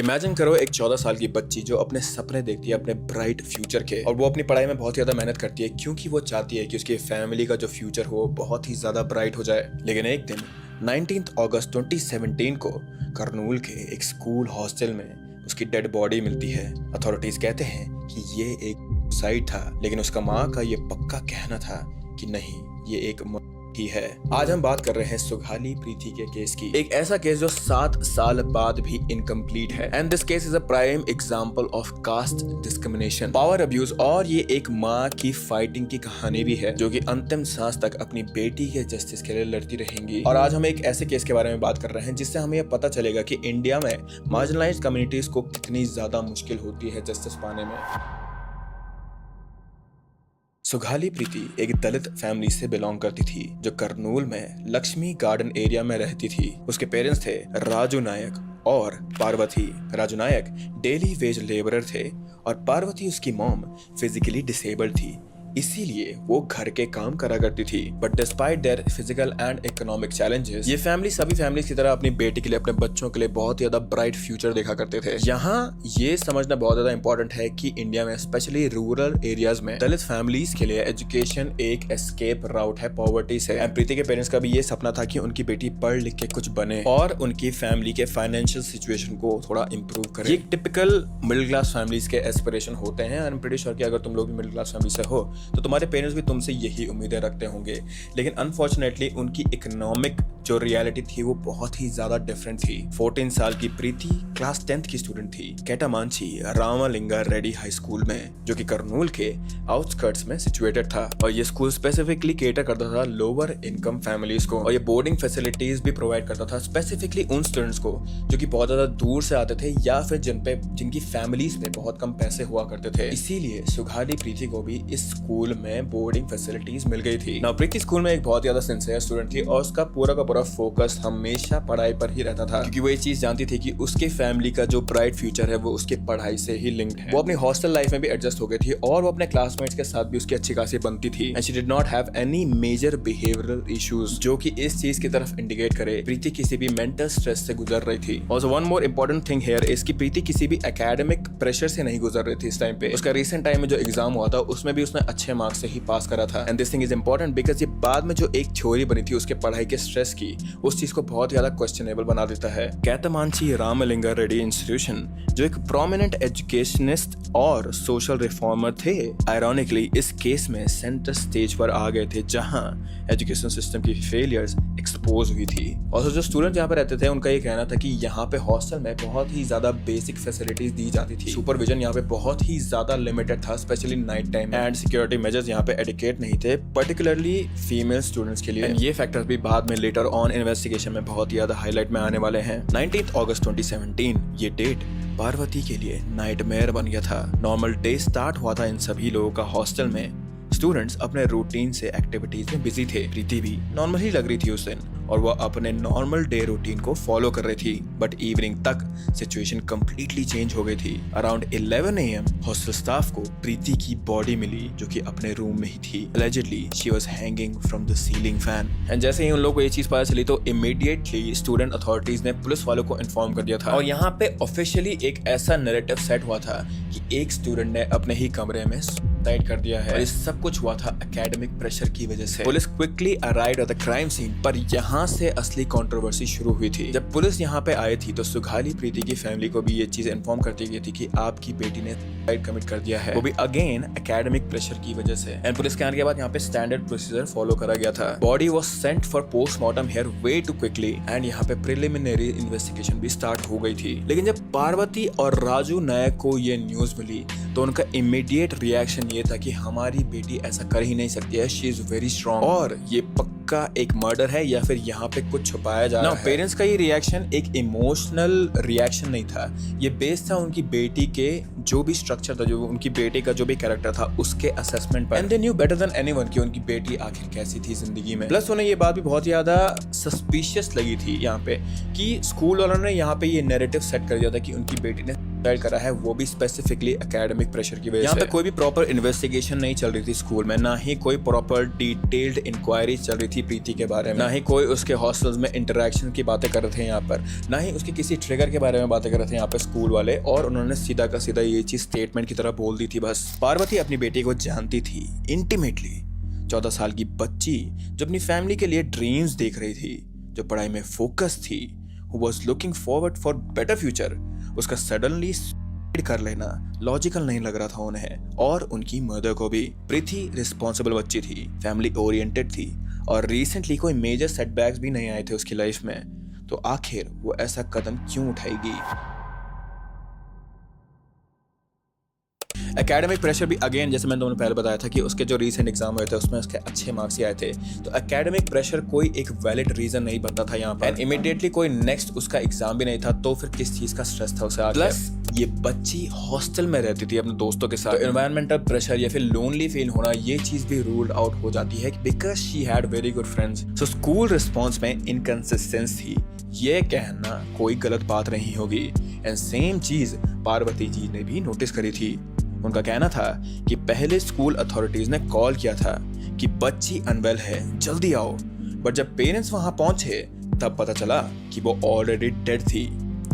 Imagine करो एक 14 साल की बच्ची जो अपने सपने देखती है अपने ब्राइट फ्यूचर के, और वो अपनी पढ़ाई में बहुत ज्यादा मेहनत करती है क्योंकि वो चाहती है कि उसकी फैमिली का जो फ्यूचर हो बहुत ही ज्यादा ब्राइट हो जाए। लेकिन एक दिन 19 अगस्त 2017 को करनूल के एक स्कूल हॉस्टल में उसकी डेड बॉडी मिलती है। अथॉरिटीज कहते हैं कि ये एक सुसाइड था, लेकिन उसका माँ का ये पक्का कहना था कि नहीं, ये एक ही है। आज हम बात कर रहे हैं सुघाली प्रीति के केस की, एक ऐसा केस जो 7 साल बाद भी इनकम्प्लीट है। And this case is a prime example of caste discrimination, power abuse, और ये एक माँ की फाइटिंग की कहानी भी है जो कि अंतिम सांस तक अपनी बेटी के जस्टिस के लिए लड़ती रहेंगी। और आज हम एक ऐसे केस के बारे में बात कर रहे हैं जिससे हमें यह पता चलेगा कि इंडिया में मार्जिनलाइज्ड कम्युनिटीज को कितनी ज्यादा मुश्किल होती है जस्टिस पाने में। सुघाली प्रीति एक दलित फैमिली से बिलोंग करती थी जो करनूल में लक्ष्मी गार्डन एरिया में रहती थी। उसके पेरेंट्स थे राजू नायक और पार्वती। राजू नायक डेली वेज लेबरर थे और पार्वती उसकी मॉम फिजिकली डिसेबल्ड थी, इसीलिए वो घर के काम करा करती थी। But despite their physical and economic challenges, ये फैमिली सभी फैमिलीज की तरह अपनी बेटी के लिए, अपने बच्चों के लिए बहुत ज्यादा ब्राइट फ्यूचर देखा करते थे। यहाँ ये समझना बहुत ज्यादा इंपॉर्टेंट है कि इंडिया में स्पेशली रूरल एरियाज में दलित फैमिलीज के लिए एजुकेशन एक एस्केप राउट है पॉवर्टी से। एंड प्रीति के पेरेंट्स का भी ये सपना था कि उनकी बेटी पढ़ लिख के कुछ बने और उनकी फैमिली के फाइनेंशियल सिचुएशन को थोड़ा इंप्रूव करे। ये टिपिकल मिडिल क्लास फैमिलीज के एस्पिरेशन होते हैं। आई एम प्रीटी श्योर कि अगर तुम लोग भी मिडिल क्लास फैमिली से हो तो तुम्हारे पेरेंट्स भी तुमसे यही उम्मीदें रखते होंगे। लेकिन अनफॉर्चुनेटली उनकी इकोनॉमिक जो रियलिटी थी वो बहुत ही ज्यादा डिफरेंट थी। 14 साल की प्रीति क्लास 10th की स्टूडेंट थी कैटामांची रामालिंगा रेड्डी हाई स्कूल में, जो कि करनूल के आउटस्कर्ट्स में सिचुएटेड था। और ये स्कूल स्पेसिफिकली केटर करता था लोअर इनकम फैमिलीज को, और ये बोर्डिंग फैसिलिटीज भी प्रोवाइड करता था स्पेसिफिकली उन स्टूडेंट्स को जो कि बहुत ज्यादा दूर से आते थे या फिर जिनकी फैमिलीज में बहुत कम पैसे हुआ करते थे। इसीलिए सुघाली प्रीति को भी इस स्कूल में बोर्डिंग फैसिलिटीज मिल गई थी। नाउ प्रीति स्कूल में एक बहुत ज्यादा सिंसियर स्टूडेंट थी और उसका पूरा का पूरा फोकस हमेशा पढ़ाई पर ही रहता था, क्योंकि वो ये चीज जानती थी कि उसके फैमिली का जो ब्राइट फ्यूचर है वो उसके पढ़ाई से ही लिंक्ड है। वो अपनी हॉस्टल लाइफ में भी एडजस्ट हो गई थी और वो अपने क्लासमेट्स के साथ भी उसकी अच्छी खासी बनती थी। And she did not have any major behavioural issues, जो कि इस चीज की तरफ इंडिकेट करे प्रीति किसी भी मेंटल स्ट्रेस से गुजर रही थी। Also one more important thing here is कि प्रीति किसी भी एकेडमिक प्रेशर से नहीं गुजर रही थी इस टाइम पे। उसका रिसेंट टाइम में जो एग्जाम हुआ था उसमें भी उसने अच्छे मार्क्स से ही पास करा था। And this thing is important because ये बाद में जो एक थ्योरी बनी थी उसके पढ़ाई के स्ट्रेस की, उस चीज को बहुत ज्यादा क्वेश्चनेबल बना देता है। कैटामांची रामलिंगा रेड्डी इंस्टीट्यूशन जो एक प्रोमिनेंट एजुकेशनिस्ट और सोशल रिफॉर्मर थे, आयरॉनिकली इस केस में सेंटर स्टेज पर आ गए थे जहां एजुकेशन सिस्टम की फेलियर्स एक्सपोज हुई थी। और जो स्टूडेंट यहाँ पे रहते थे उनका ये कहना था कि यहाँ पे हॉस्टल में बहुत ही ज्यादा बेसिक फैसिलिटीज दी जाती थी, सुपरविजन यहाँ पे बहुत ही ज्यादा लिमिटेड था specially night time, and security measures यहाँ पे एडिकेट नहीं थे पर्टिकुलरली फीमेल स्टूडेंट्स के लिए। एंड ये फैक्टर्स भी बाद में लेटर ऑन इन्वेस्टिगेशन में बहुत ज्यादा हाईलाइट में आने वाले हैं। 19 अगस्त 2017 ये डेट पार्वती के लिए नाइटमेयर बन गया था। नॉर्मल डे स्टार्ट हुआ था इन सभी लोगों का हॉस्टल में। स्टूडेंट्स अपने रूटीन से एक्टिविटीज में बिजी थे। प्रीति भी नॉर्मल ही लग रही थी उस दिन और वह अपने नॉर्मल डे रूटीन को फॉलो कर रही थी। बट इवनिंग तक सिचुएशन कंप्लीटली चेंज हो गई थी। अराउंड 11 AM हॉस्टल स्टाफ को प्रीति की बॉडी मिली जो कि अपने रूम में ही थी। Allegedly she was hanging from the ceiling fan। And जैसे ही उन लोगों को ये चीज पता चली तो इमीडिएटली स्टूडेंट अथॉरिटीज ने पुलिस वालों को इन्फॉर्म कर दिया था। और यहाँ पे ऑफिशियली एक ऐसा नैरेटिव सेट हुआ था कि एक स्टूडेंट ने अपने ही कमरे में सुसाइड कर दिया है। और ये सब कुछ हुआ था एकेडमिक प्रेशर की वजह से। Police quickly arrived at the crime scene, पर यहाँ से असली कंट्रोवर्सी शुरू हुई थी। जब पुलिस यहाँ पे आई थी तो सुघाली प्रीति की फैमिली को भी ये चीज इन्फॉर्म कर दी गई थी कि आपकी बेटी ने सुसाइड कमिट कर दिया है, वो भी अगेन एकेडमिक प्रेशर की वजह से। एंड पुलिस के आने के बाद यहाँ पे स्टैंडर्ड प्रोसीजर फॉलो करा गया था। Body was sent for postmortem here way to quickly and यहाँ पे प्रिलिमिनरी इन्वेस्टिगेशन भी स्टार्ट हो गई थी। लेकिन जब पार्वती और राजू नायक को ये न्यूज मिली तो उनका इमीडिएट रिएक्शन ये था कि हमारी बेटी ऐसा कर ही नहीं सकती है, शी इज वेरी स्ट्रॉन्ग, और ये पक्का एक मर्डर है या फिर यहाँ पे कुछ छुपाया जा रहा है। पेरेंट्स का ये रिएक्शन एक इमोशनल रिएक्शन नहीं था, ये बेस्ड था उनकी बेटी के जो भी स्ट्रक्चर था, जो उनकी बेटी का जो भी कैरेक्टर था उसके असेसमेंट पर। And they knew better than anyone कि उनकी बेटी आखिर कैसी थी जिंदगी में। प्लस उन्हें ये बात भी बहुत ज्यादा सस्पिशियस लगी थी यहाँ पे कि स्कूल वालों ने यहाँ पे ये नैरेटिव सेट कर दिया था कि उनकी बेटी ने सुसाइड करा है, वो भी स्पेसिफिकली एकेडमिक प्रेशर की वजह से। यहाँ पे कोई भी प्रॉपर इन्वेस्टिगेशन नहीं चल रही थी स्कूल में, ना ही कोई प्रॉपर डिटेल्ड इंक्वायरी चल रही थी प्रीति के बारे में, ना ही कोई उसके हॉस्टल्स में इंटरेक्शन की बातें कर रहे थे यहाँ पर, ना ही उसके किसी ट्रिगर के बारे में बातें कर रहे थे यहाँ पे स्कूल वाले, और उन्होंने सीधा का सीधा ये चीज स्टेटमेंट की तरह बोल दी थी बस। पार्वती अपनी बेटी को जानती थी इंटीमेटली, 14 साल की बच्ची जो अपनी फैमिली के लिए ड्रीम्स देख रही थी, जो पढ़ाई में फोकस थी, who was looking forward for better future, उसका सडनली कर लेना लॉजिकल नहीं लग रहा था उन्हें और उनकी मदर को भी। प्रीति रिस्पॉन्सिबल बच्ची थी, फैमिली ओरिएंटेड थी और रिसेंटली कोई मेजर सेटबैक्स भी नहीं आए थे उसकी लाइफ में, तो आखिर वो ऐसा कदम क्यों उठाएगी। एकेडमिक प्रेशर भी अगेन, जैसे मैंने तुमने पहले बताया था कि उसके जो रीसेंट एग्जाम हुए थे उसमें उसके अच्छे मार्क्स ही आए थे, तो एकेडमिक प्रेशर कोई एक वैलिड रीजन नहीं बनता था यहाँ पर, एंड इमीडिएटली कोई नेक्स्ट उसका एग्जाम भी नहीं था, तो फिर किस चीज का स्ट्रेस था उसे। प्लस ये बच्ची हॉस्टल में रहती थी अपने दोस्तों के साथ, तो एनवायरमेंटल प्रेशर या फिर लोनली फील होना, ये चीज भी रूल्ड आउट हो जाती है because she had very good friends. So school response में इनकंसिस्टेंसी थी, ये कहना कोई गलत बात नहीं होगी, एंड सेम चीज पार्वती जी ने भी नोटिस करी थी। उनका कहना था कि पहले स्कूल अथॉरिटीज ने कॉल किया था कि बच्ची अनवेल है, जल्दी आओ, बट जब पेरेंट्स वहां पहुंचे तब पता चला कि वो ऑलरेडी डेड थी,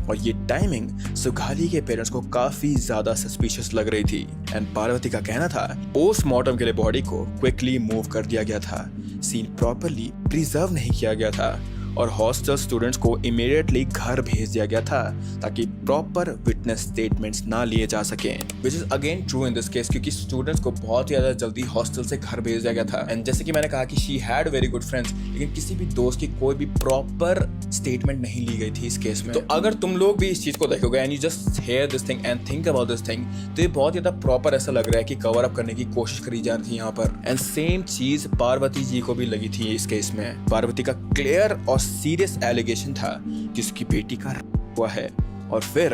और ये टाइमिंग सुगाली के पेरेंट्स को काफी ज्यादा सस्पिशियस लग रही थी। एंड पार्वती का कहना था पोस्टमार्टम के लिए बॉडी को क्विकली मूव कर दिया गया था, सीन प्रॉपरली प्रिजर्व नहीं किया गया था, और हॉस्टल स्टूडेंट्स को इमीडिएटली घर भेज दिया गया था ताकि प्रॉपर विटनेस स्टेटमेंट्स ना लिए जा सकें, which is again true in this case, क्योंकि स्टूडेंट्स को बहुत ज्यादा जल्दी हॉस्टल से घर भेज दिया गया था। एंड जैसे कि मैंने कहा कि she had very good friends, लेकिन किसी भी दोस्त की कोई भी प्रॉपर स्टेटमेंट नहीं ली गई थी इस केस में। तो अगर तुम लोग भी इस चीज को देखोगे and you just here this thing and think about this thing, तो ये बहुत ज्यादा प्रॉपर ऐसा लग रहा है कि कवर अप करने की कोशिश करी जा रही थी यहाँ पर। एंड सेम चीज पार्वती जी को भी लगी थी इस केस में। पार्वती का क्लियर और सीरियस एलिगेशन था कि उसकी बेटी का हुआ है, और फिर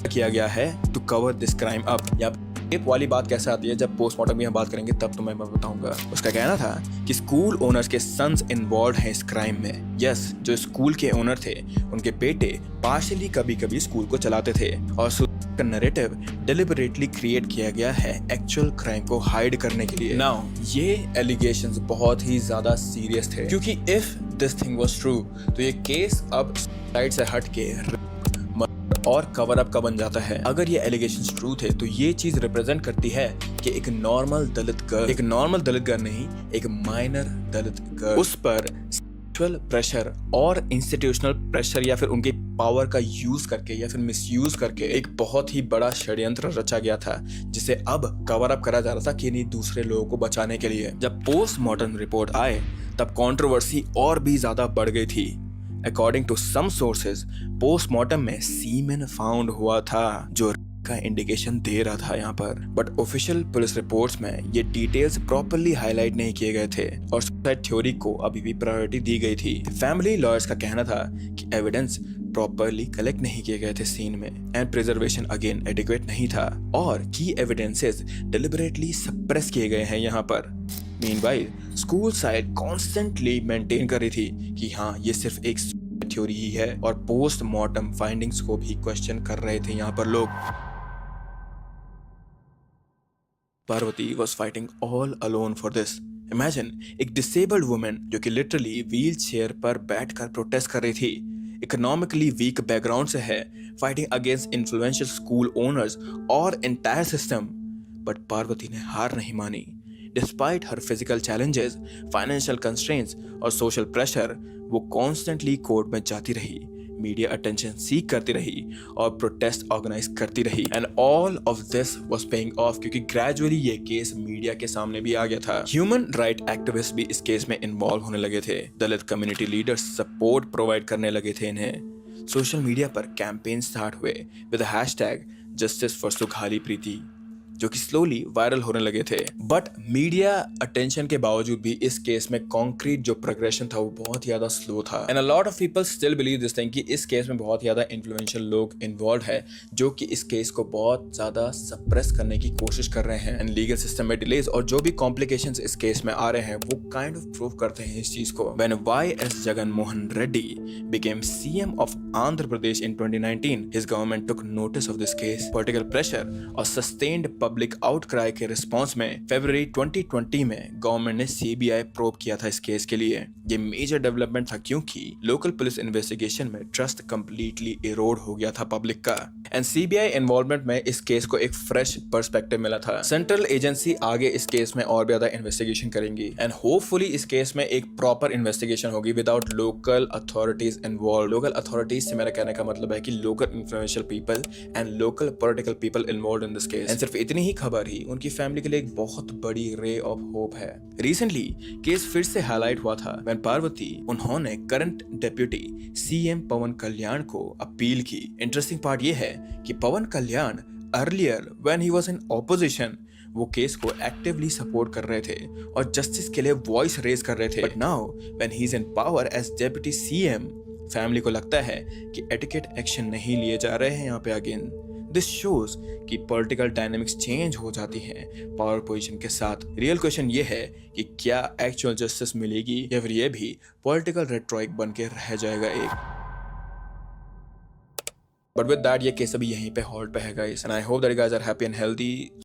किया गया है to cover this crime up. या रेप वाली बात कैसे आती है, जब पोस्टमार्टम की हम बात करेंगे तब तुम्हें मैं बताऊंगा। उसका कहना था कि स्कूल ओनर्स के सन्स इन्वॉल्व हैं इस क्राइम में। यस, जो स्कूल के ओनर थे उनके बेटे पार्शियली कभी कभी स्कूल को चलाते थे, और का नैरेटिव डिलिबरेटली क्रिएट किया गया है एक्चुअल क्राइम को हाइड करने के लिए। नाउ ये एलिगेशंस बहुत ही ज्यादा सीरियस थे, क्योंकि if this thing was true तो ये केस अब साइड से हट के और कवर अप का बन जाता है। अगर ये एलिगेशंस ट्रू थे तो ये चीज रिप्रेजेंट करती है कि एक नॉर्मल दलित गर्ल नहीं, एक माइनर दलित गर्ल, उस पर सेक्सुअल प्रेशर और इंस्टीट्यूशनल प्रेशर या फिर उनके पावर का यूज करके या फिर मिसयूज करके एक बहुत ही बड़ा षड्यंत्र रचा गया था, जिसे अब कवर अप करा जा रहा था कि नहीं दूसरे लोगों को बचाने के लिए। जब पोस्टमार्टम रिपोर्ट आए तब कंट्रोवर्सी और भी ज्यादा बढ़ गई थी। According to some sources postmortem में सीमेन फाउंड हुआ था, जो का इंडिकेशन दे रहा था यहाँ पर, बट ऑफिशियल पुलिस रिपोर्ट्स में ये डिटेल्स प्रॉपर्ली हाईलाइट नहीं किए गए थे और सुसाइड थ्योरी को अभी भी प्रायोरिटी दी गई थी। फैमिली लॉयर्स का कहना था कि एविडेंस प्रॉपर्ली कलेक्ट नहीं किए गए थे सीन में, एंड प्रिजर्वेशन अगेन एडिक्वेट नहीं था, और की एविडेंसेस डिलिबरेटली सप्रेस किए गए हैं यहाँ पर। Meanwhile school side constantly maintain कर रही थी कि हाँ ये सिर्फ एक थ्योरी ही है, और पोस्टमार्टम फाइंडिंग्स को भी क्वेश्चन कर रहे थे यहाँ पर लोग। Parvati was fighting all alone for this. Imagine एक disabled woman जो कि literally व्हील चेयर पर बैठकर प्रोटेस्ट कर रही थी, इकोनॉमिकली वीक बैकग्राउंड से है, fighting against influential school owners और एंटायर सिस्टम, बट पार्वती ने हार नहीं मानी। डिस्पाइट हर फिजिकल चैलेंजेस, फाइनेंशियल कंस्ट्रेंट्स और सोशल प्रेशर, वो कॉन्स्टेंटली कोर्ट में जाती रही, मीडिया अटेंशन सीख करती रही और प्रोटेस्ट ऑर्गेनाइज करती रही, and all of this was paying off, क्योंकि ग्रेजुअली ये केस मीडिया के सामने भी आ गया था। ह्यूमन राइट एक्टिविस्ट भी इस केस में इन्वॉल्व होने लगे थे, Dalit community leaders support provide करने लगे थे इन्हें। सोशल मीडिया पर कैंपेन स्टार्ट हुए with hashtag justice for Sugali Preethi, जो कि स्लोली वायरल होने लगे थे। बट मीडिया अटेंशन के बावजूद भी इस केस में कॉन्क्रीट जो प्रोग्रेशन था वो बहुत ही ज्यादा स्लो था। And a lot of people still believe this thing कि इस केस में बहुत ज्यादा इन्फ्लुएंशियल लोग इन्वॉल्व है जो कि इस केस को बहुत ज्यादा सप्रेस करने की कोशिश कर रहे हैं। एंड लीगल सिस्टम में डिलेज और जो भी कॉम्प्लिकेशंस इस केस में आ रहे हैं वो काइंड ऑफ प्रूव करते हैं इस चीज को। When Y S. Jaganmohan Reddy became CM of Andhra Pradesh in 2019, his government took notice of this case. Political pressure और sustained public outcry के रिस्पॉन्स में फरवरी 2020 में गवर्नमेंट ने CBI प्रोब किया था इस केस के लिए। ये मेजर डेवलपमेंट था क्योंकि लोकल पुलिस इन्वेस्टिगेशन में ट्रस्ट कंप्लीटली इरोड हो गया था पब्लिक का। एंड CBI इन्वॉल्वमेंट में इस केस को एक फ्रेश पर्सपेक्टिव मिला था। सेंट्रल एजेंसी आगे इस केस में और भी ज्यादा इन्वेस्टिगेशन करेंगी एंड होपफुली इस केस में एक प्रॉपर इन्वेस्टिगेशन होगी without local authorities involve. Local authorities से मेरा कहने का मतलब है कि local influential people and local political people involve in this case. And सिर्फ इतनी ही खबर ही उनकी फैमिली के लिए एक बहुत बड़ी रे ऑफ होप है। रिसेंटली केस फिर से हाईलाइट हुआ था व्हेन पार्वती उन्होंने current deputy CM Pawan Kalyan को अपील की। इंटरेस्टिंग पार्ट ये है कि Pawan Kalyan earlier when he was in opposition वो केस को एक्टिवली सपोर्ट कर रहे थे और जस्टिस के लिए वॉइस रेज कर रहे थे। But now when he is in power as deputy CM family को लगता है कि एटिकेट एक्शन नहीं लिए जा रहे हैं यहाँ पे अगेन। दिस शोज कि पॉलिटिकल डायनेमिक्स चेंज हो जाती हैं पावर पोजीशन के साथ। रियल क्वेश्चन ये है कि क्या एक्चुअल जस्टिस मिलेगी या फिर ये भी पॉलिटिकल रेट्रोइक बन के रह जाएगा एक। बट विद दैट ये केस अभी यहीं पे हॉल्ट पे है guys and I hope that you guys are happy and healthy.